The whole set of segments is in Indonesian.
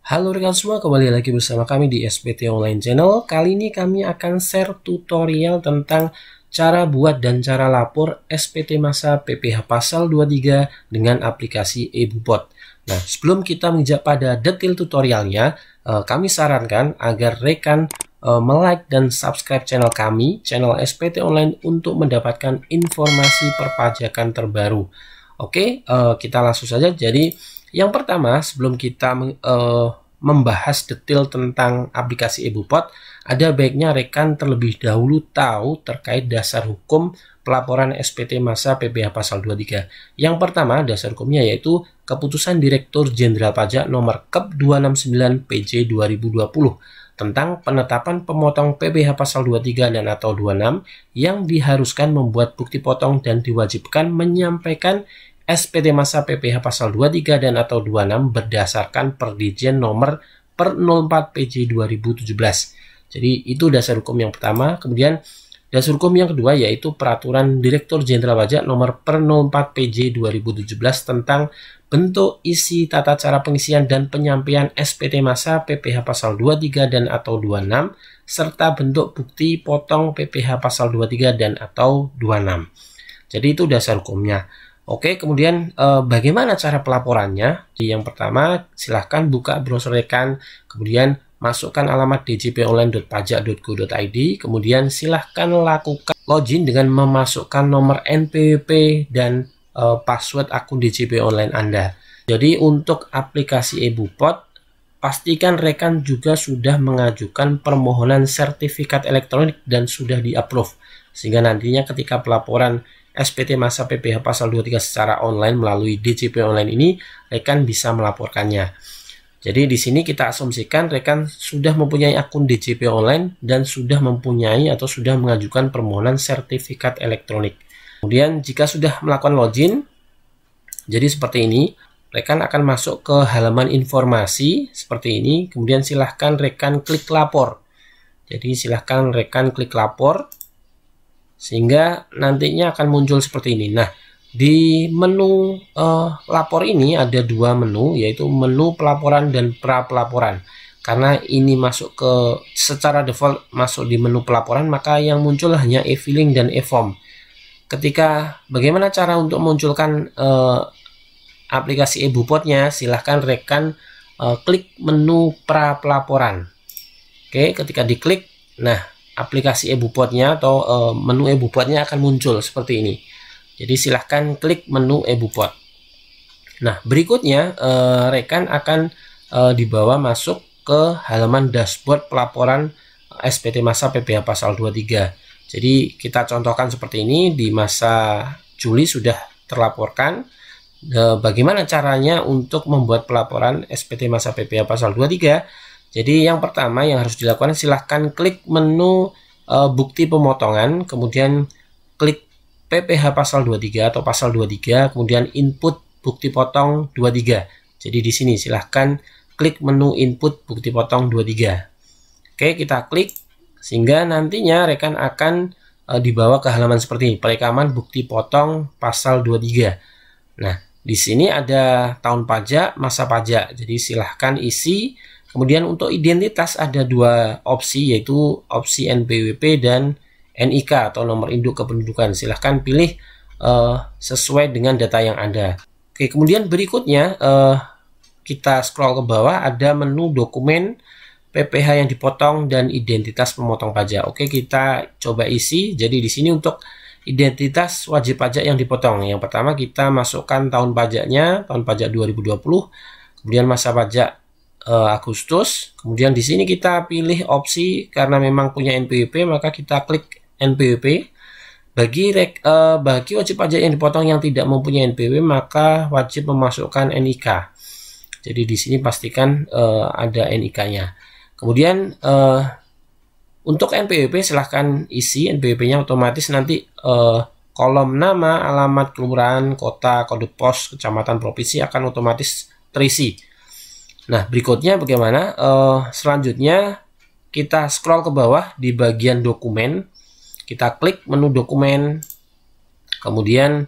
Halo rekan semua, kembali lagi bersama kami di SPT Online Channel. Kali ini kami akan share tutorial tentang cara buat dan cara lapor SPT Masa PPh Pasal 23 dengan aplikasi eBupot. Nah, sebelum kita menginjak pada detail tutorialnya, kami sarankan agar rekan like dan subscribe channel kami, channel SPT Online, untuk mendapatkan informasi perpajakan terbaru. Oke, kita langsung saja. Jadi yang pertama, sebelum kita membahas detail tentang aplikasi eBupot, ada baiknya rekan terlebih dahulu tahu terkait dasar hukum pelaporan SPT Masa PPh Pasal 23. Yang pertama, dasar hukumnya yaitu Keputusan Direktur Jenderal Pajak Nomor Kep 269 PJ 2020 tentang penetapan pemotong PPh Pasal 23 dan atau 26 yang diharuskan membuat bukti potong dan diwajibkan menyampaikan SPT Masa PPh Pasal 23 dan atau 26 berdasarkan Perdijen Nomor per 04 PJ 2017. Jadi itu dasar hukum yang pertama. Kemudian dasar hukum yang kedua yaitu Peraturan Direktur Jenderal Pajak Nomor per 04 PJ 2017 tentang bentuk, isi, tata cara pengisian dan penyampaian SPT Masa PPh Pasal 23 dan atau 26 serta bentuk bukti potong PPh Pasal 23 dan atau 26. Jadi itu dasar hukumnya. Oke, kemudian bagaimana cara pelaporannya? Yang pertama, silahkan buka browser rekan, kemudian masukkan alamat djponline.pajak.go.id, kemudian silahkan lakukan login dengan memasukkan nomor NPWP dan password akun DJP Online Anda. Jadi untuk aplikasi eBupot, pastikan rekan juga sudah mengajukan permohonan sertifikat elektronik dan sudah di-approve, sehingga nantinya ketika pelaporan SPT Masa PPh Pasal 23 secara online melalui DJP Online ini, rekan bisa melaporkannya. Jadi di sini kita asumsikan rekan sudah mempunyai akun DJP Online dan sudah mempunyai atau sudah mengajukan permohonan sertifikat elektronik. Kemudian jika sudah melakukan login, jadi seperti ini, rekan akan masuk ke halaman informasi seperti ini. Kemudian silahkan rekan klik lapor. Jadi silahkan rekan klik lapor, sehingga nantinya akan muncul seperti ini. Nah, di menu lapor ini ada dua menu, yaitu menu pelaporan dan pra pelaporan. Karena ini masuk ke secara default masuk di menu pelaporan, maka yang muncul hanya e-filing dan e-form. Ketika bagaimana cara untuk memunculkan aplikasi eBupotnya, silahkan rekan klik menu pra pelaporan. Oke, ketika diklik, nah aplikasi eBupotnya atau menu eBupotnya akan muncul seperti ini. Jadi silahkan klik menu eBupot. Nah, berikutnya rekan akan dibawa masuk ke halaman dashboard pelaporan SPT Masa PPh Pasal 23. Jadi kita contohkan seperti ini, di masa Juli sudah terlaporkan. Bagaimana caranya untuk membuat pelaporan SPT Masa PPh Pasal 23? Jadi yang pertama yang harus dilakukan, silahkan klik menu bukti pemotongan, kemudian klik PPh Pasal 23 atau Pasal 23, kemudian input bukti potong 23. Jadi di sini silahkan klik menu input bukti potong 23. Oke, kita klik sehingga nantinya rekan akan dibawa ke halaman seperti ini, perekaman bukti potong Pasal 23. Nah, di sini ada tahun pajak, masa pajak. Jadi silahkan isi. Kemudian untuk identitas ada dua opsi, yaitu opsi NPWP dan NIK atau nomor induk kependudukan. Silahkan pilih sesuai dengan data yang ada. Oke, kemudian berikutnya kita scroll ke bawah, ada menu dokumen PPh yang dipotong dan identitas pemotong pajak. Oke, kita coba isi. Jadi di sini untuk identitas wajib pajak yang dipotong, yang pertama kita masukkan tahun pajaknya, tahun pajak 2020, kemudian masa pajak Agustus. Kemudian di sini kita pilih opsi, karena memang punya NPWP maka kita klik NPWP. Bagi wajib pajak yang dipotong yang tidak mempunyai NPWP maka wajib memasukkan NIK. Jadi di sini pastikan ada NIK-nya. Kemudian untuk NPWP silahkan isi NPWP-nya, otomatis nanti kolom nama, alamat kelurahan, kota, kode pos, kecamatan, provinsi akan otomatis terisi. Nah, berikutnya bagaimana? Selanjutnya kita scroll ke bawah di bagian dokumen, kita klik menu dokumen, kemudian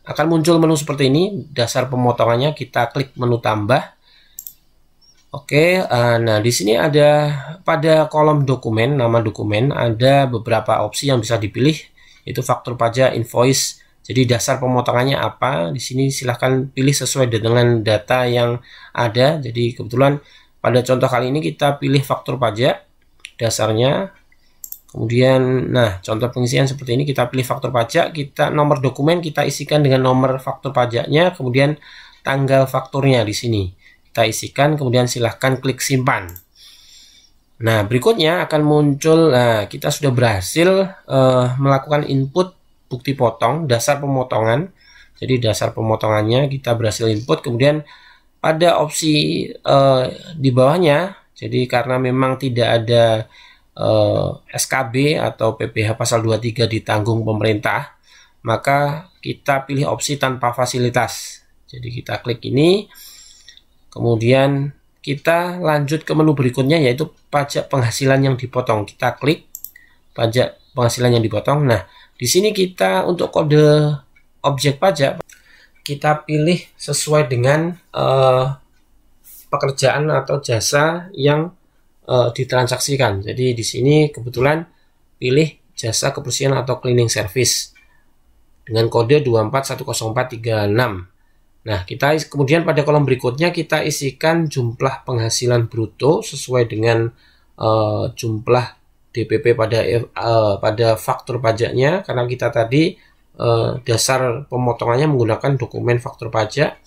akan muncul menu seperti ini, dasar pemotongannya, kita klik menu tambah. Oke, nah di sini ada pada kolom dokumen, nama dokumen, ada beberapa opsi yang bisa dipilih, yaitu faktur pajak, invoice. Jadi dasar pemotongannya apa? Di sini silahkan pilih sesuai dengan data yang ada. Jadi kebetulan pada contoh kali ini kita pilih faktur pajak dasarnya. Kemudian, nah contoh pengisian seperti ini, kita pilih faktur pajak, kita nomor dokumen kita isikan dengan nomor faktur pajaknya, kemudian tanggal fakturnya di sini kita isikan, kemudian silahkan klik simpan. Nah berikutnya akan muncul, nah kita sudah berhasil melakukan input bukti potong dasar pemotongan. Jadi dasar pemotongannya kita berhasil input, kemudian pada opsi di bawahnya, jadi karena memang tidak ada SKB atau PPh pasal 23 ditanggung pemerintah, maka kita pilih opsi tanpa fasilitas. Jadi kita klik ini, kemudian kita lanjut ke menu berikutnya, yaitu pajak penghasilan yang dipotong. Kita klik pajak penghasilan yang dipotong. Nah, di sini kita untuk kode objek pajak kita pilih sesuai dengan pekerjaan atau jasa yang ditransaksikan. Jadi di sini kebetulan pilih jasa kebersihan atau cleaning service dengan kode 2410436. Nah, kita kemudian pada kolom berikutnya kita isikan jumlah penghasilan bruto sesuai dengan jumlah DPP pada faktur pajaknya, karena kita tadi dasar pemotongannya menggunakan dokumen faktur pajak.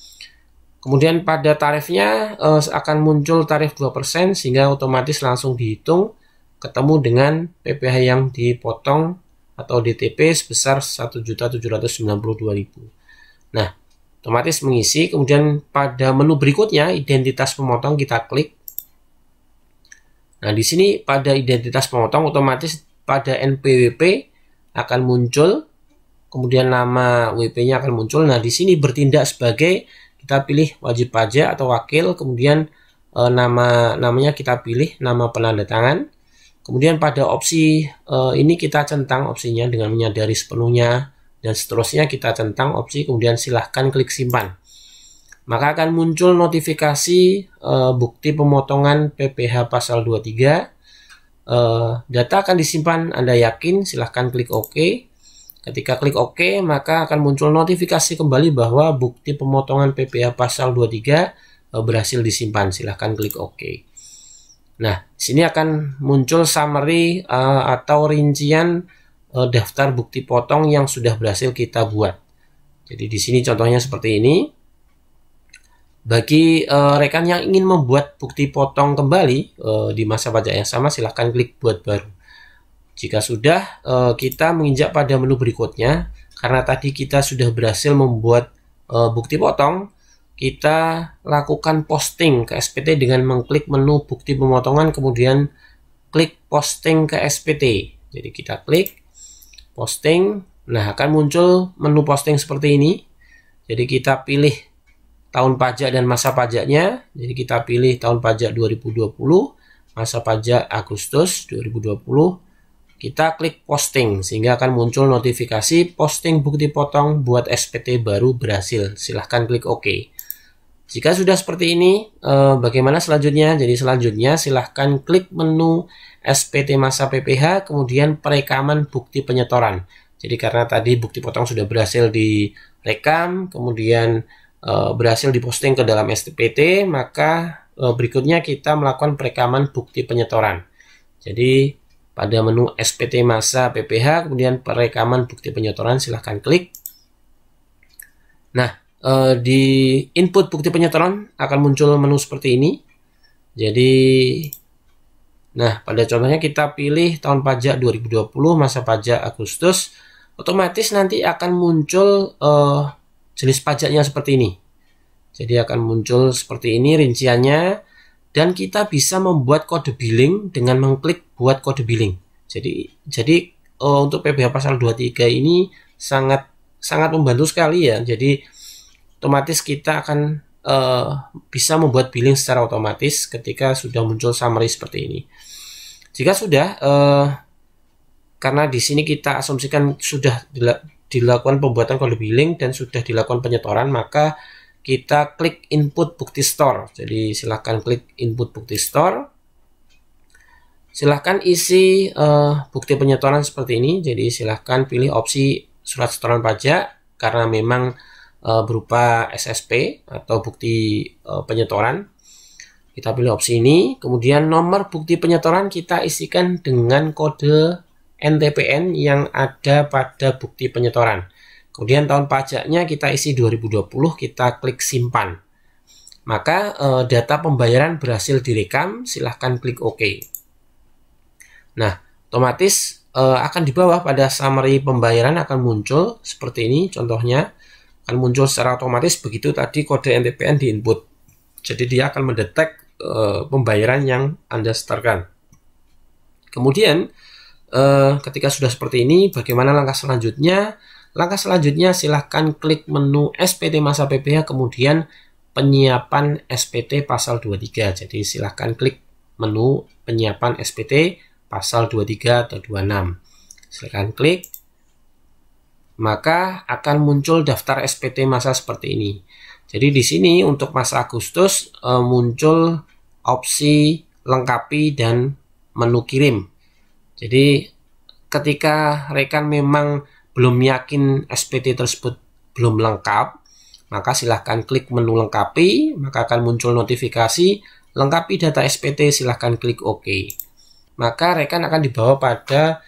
Kemudian pada tarifnya akan muncul tarif 2%, sehingga otomatis langsung dihitung ketemu dengan PPh yang dipotong atau DTP sebesar 1.792.000. Nah, otomatis mengisi. Kemudian pada menu berikutnya identitas pemotong kita klik. Nah, di sini pada identitas pemotong otomatis pada NPWP akan muncul, kemudian nama WP-nya akan muncul. Nah, di sini bertindak sebagai, kita pilih wajib pajak atau wakil, kemudian namanya kita pilih nama penanda tangan. Kemudian pada opsi ini kita centang opsinya dengan menyadari sepenuhnya, dan seterusnya kita centang opsi, kemudian silahkan klik simpan. Maka akan muncul notifikasi bukti pemotongan PPh pasal 23. Data akan disimpan, Anda yakin? Silahkan klik OK. Ketika klik OK, maka akan muncul notifikasi kembali bahwa bukti pemotongan PPh pasal 23 berhasil disimpan. Silahkan klik OK. Nah, sini akan muncul summary atau rincian daftar bukti potong yang sudah berhasil kita buat. Jadi di sini contohnya seperti ini. Bagi rekan yang ingin membuat bukti potong kembali di masa pajak yang sama, silahkan klik buat baru. Jika sudah, kita menginjak pada menu berikutnya. Karena tadi kita sudah berhasil membuat bukti potong, kita lakukan posting ke SPT dengan mengklik menu bukti pemotongan, kemudian klik posting ke SPT. Jadi kita klik posting. Nah, akan muncul menu posting seperti ini. Jadi kita pilih tahun pajak dan masa pajaknya. Jadi kita pilih tahun pajak 2020, masa pajak Agustus 2020. Kita klik posting, sehingga akan muncul notifikasi posting bukti potong buat SPT baru berhasil. Silahkan klik OK. Jika sudah seperti ini, bagaimana selanjutnya? Jadi selanjutnya silahkan klik menu SPT masa PPh, kemudian perekaman bukti penyetoran. Jadi karena tadi bukti potong sudah berhasil direkam, kemudian berhasil diposting ke dalam SPT, maka berikutnya kita melakukan perekaman bukti penyetoran. Jadi pada menu SPT masa PPh, kemudian perekaman bukti penyetoran, silahkan klik. Nah, di input bukti penyetoran akan muncul menu seperti ini. Jadi, nah pada contohnya kita pilih tahun pajak 2020, masa pajak Agustus. Otomatis nanti akan muncul jenis pajaknya seperti ini. Jadi akan muncul seperti ini rinciannya. Dan kita bisa membuat kode billing dengan mengklik buat kode billing. Jadi untuk PPh pasal 23 ini sangat membantu sekali ya. Jadi otomatis kita akan bisa membuat billing secara otomatis ketika sudah muncul summary seperti ini. Jika sudah, karena di sini kita asumsikan sudah dilakukan pembuatan kode billing dan sudah dilakukan penyetoran, maka kita klik input bukti store. Jadi silahkan klik input bukti store. Silahkan isi bukti penyetoran seperti ini. Jadi silahkan pilih opsi surat setoran pajak karena memang berupa SSP atau bukti penyetoran. Kita pilih opsi ini. Kemudian nomor bukti penyetoran kita isikan dengan kode NTPN yang ada pada bukti penyetoran. Kemudian tahun pajaknya kita isi 2020, kita klik simpan. Maka data pembayaran berhasil direkam, silahkan klik OK. Nah, otomatis akan di bawah pada summary pembayaran akan muncul seperti ini. Contohnya akan muncul secara otomatis begitu tadi kode NTPN diinput. Jadi dia akan mendetek pembayaran yang Anda setorkan. Kemudian ketika sudah seperti ini, bagaimana langkah selanjutnya? Langkah selanjutnya silahkan klik menu SPT masa PPh, kemudian penyiapan SPT pasal 23. Jadi silahkan klik menu penyiapan SPT pasal 23 atau 26. Silahkan klik. Maka akan muncul daftar SPT masa seperti ini. Jadi di sini untuk masa Agustus muncul opsi lengkapi dan menu kirim. Jadi ketika rekan memang belum yakin SPT tersebut belum lengkap, maka silahkan klik menu lengkapi, maka akan muncul notifikasi lengkapi data SPT, silahkan klik OK. Maka rekan akan dibawa pada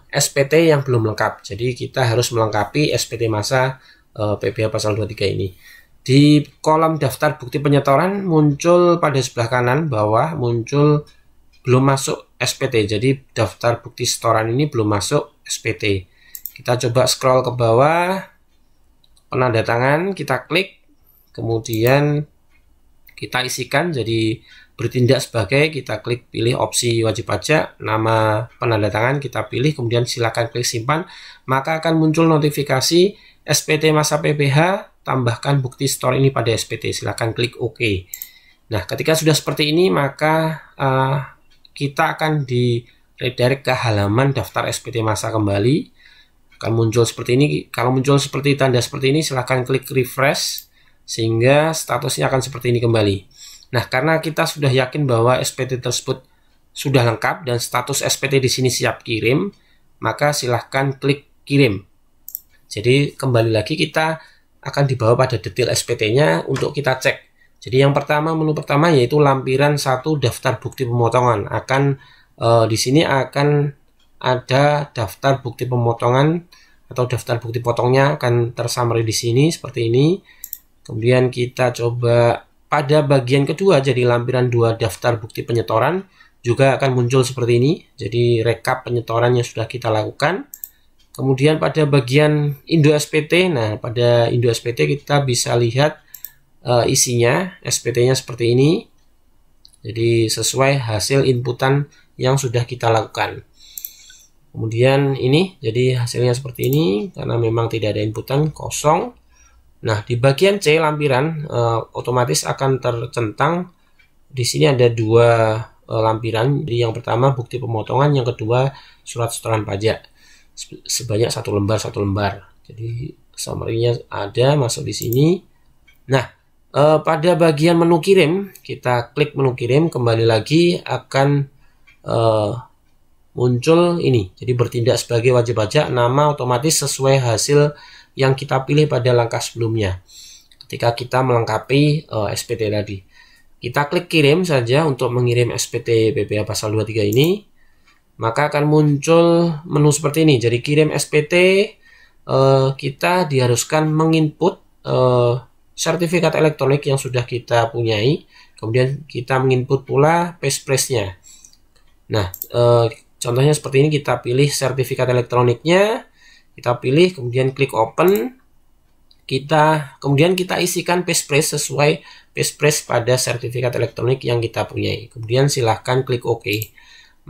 SPT yang belum lengkap. Jadi kita harus melengkapi SPT masa PPh pasal 23 ini. Di kolom daftar bukti penyetoran muncul pada sebelah kanan bawah muncul belum masuk SPT. Jadi daftar bukti setoran ini belum masuk SPT. Kita coba scroll ke bawah, penanda tangan kita klik, kemudian kita isikan jadi bertindak sebagai, kita klik pilih opsi wajib pajak, nama penanda tangan kita pilih, kemudian silakan klik simpan, maka akan muncul notifikasi SPT masa PPh tambahkan bukti store ini pada SPT, silakan klik OK. Nah, ketika sudah seperti ini maka kita akan di redirect ke halaman daftar SPT masa kembali. Akan muncul seperti ini. Kalau muncul seperti tanda seperti ini, silahkan klik refresh sehingga statusnya akan seperti ini kembali. Nah, karena kita sudah yakin bahwa SPT tersebut sudah lengkap dan status SPT di sini siap kirim, maka silahkan klik kirim. Jadi kembali lagi kita akan dibawa pada detail SPT-nya untuk kita cek. Jadi yang pertama, menu pertama yaitu lampiran 1 daftar bukti pemotongan. Di sini akan ada daftar bukti pemotongan atau daftar bukti potongnya akan tersummary di sini seperti ini. Kemudian kita coba pada bagian kedua, jadi lampiran 2 daftar bukti penyetoran juga akan muncul seperti ini. Jadi rekap penyetoran yang sudah kita lakukan. Kemudian pada bagian Indo SPT, nah pada Indo SPT kita bisa lihat isinya SPT-nya seperti ini. Jadi sesuai hasil inputan yang sudah kita lakukan. Kemudian ini jadi hasilnya seperti ini karena memang tidak ada inputan, kosong. Nah, di bagian C lampiran otomatis akan tercentang. Di sini ada 2 lampiran. Jadi yang pertama bukti pemotongan, yang kedua surat setoran pajak. Sebanyak 1 lembar. Jadi summary-nya ada masuk di sini. Nah, pada bagian menu kirim, kita klik menu kirim, kembali lagi akan muncul ini. Jadi bertindak sebagai wajib pajak, nama otomatis sesuai hasil yang kita pilih pada langkah sebelumnya. Ketika kita melengkapi SPT tadi, kita klik kirim saja untuk mengirim SPT PPh pasal 23 ini, maka akan muncul menu seperti ini. Jadi kirim SPT, kita diharuskan menginput sertifikat elektronik yang sudah kita punyai, kemudian kita menginput pula passphrase-nya. Nah, contohnya seperti ini, kita pilih sertifikat elektroniknya, kita pilih, kemudian klik open, kemudian kita isikan passphrase sesuai passphrase pada sertifikat elektronik yang kita punyai. Kemudian silahkan klik OK.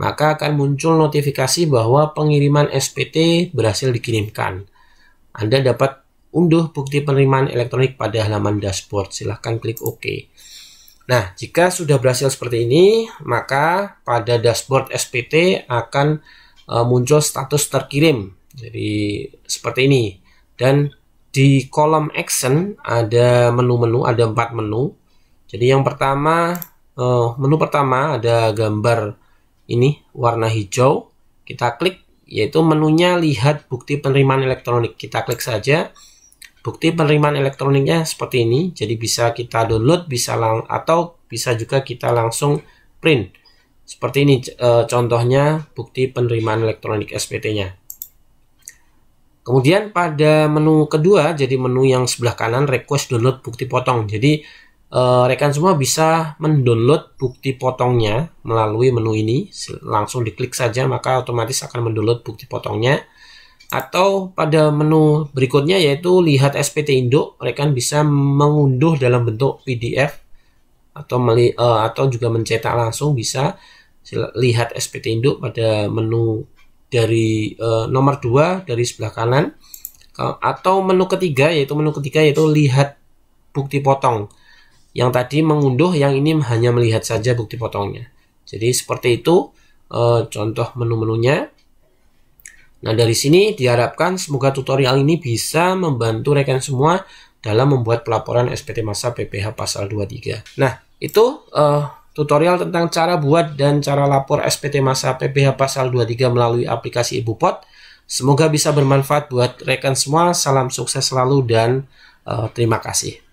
Maka akan muncul notifikasi bahwa pengiriman SPT berhasil dikirimkan. Anda dapat unduh bukti penerimaan elektronik pada halaman dashboard. Silahkan klik OK. Nah, jika sudah berhasil seperti ini, maka pada dashboard SPT akan muncul status terkirim. Jadi seperti ini. Dan di kolom action ada menu-menu, ada 4 menu. Jadi yang pertama, menu pertama ada gambar ini warna hijau. Kita klik, yaitu menunya lihat bukti penerimaan elektronik. Kita klik saja. Bukti penerimaan elektroniknya seperti ini. Jadi bisa kita download, atau bisa juga kita langsung print. Seperti ini contohnya bukti penerimaan elektronik SPT-nya. Kemudian pada menu kedua, jadi menu yang sebelah kanan, request download bukti potong. Jadi rekan semua bisa mendownload bukti potongnya melalui menu ini. Langsung diklik saja, maka otomatis akan mendownload bukti potongnya. Atau pada menu berikutnya, yaitu lihat SPT induk, rekan bisa mengunduh dalam bentuk PDF atau juga mencetak langsung bisa. Lihat SPT induk pada menu dari nomor 2 dari sebelah kanan. Atau menu ketiga, yaitu lihat bukti potong. Yang tadi mengunduh, yang ini hanya melihat saja bukti potongnya. Jadi seperti itu contoh menu-menunya. Nah, dari sini diharapkan semoga tutorial ini bisa membantu rekan semua dalam membuat pelaporan SPT Masa PPh pasal 23. Nah, itu tutorial tentang cara buat dan cara lapor SPT Masa PPh pasal 23 melalui aplikasi IbuPot. Semoga bisa bermanfaat buat rekan semua. Salam sukses selalu dan terima kasih.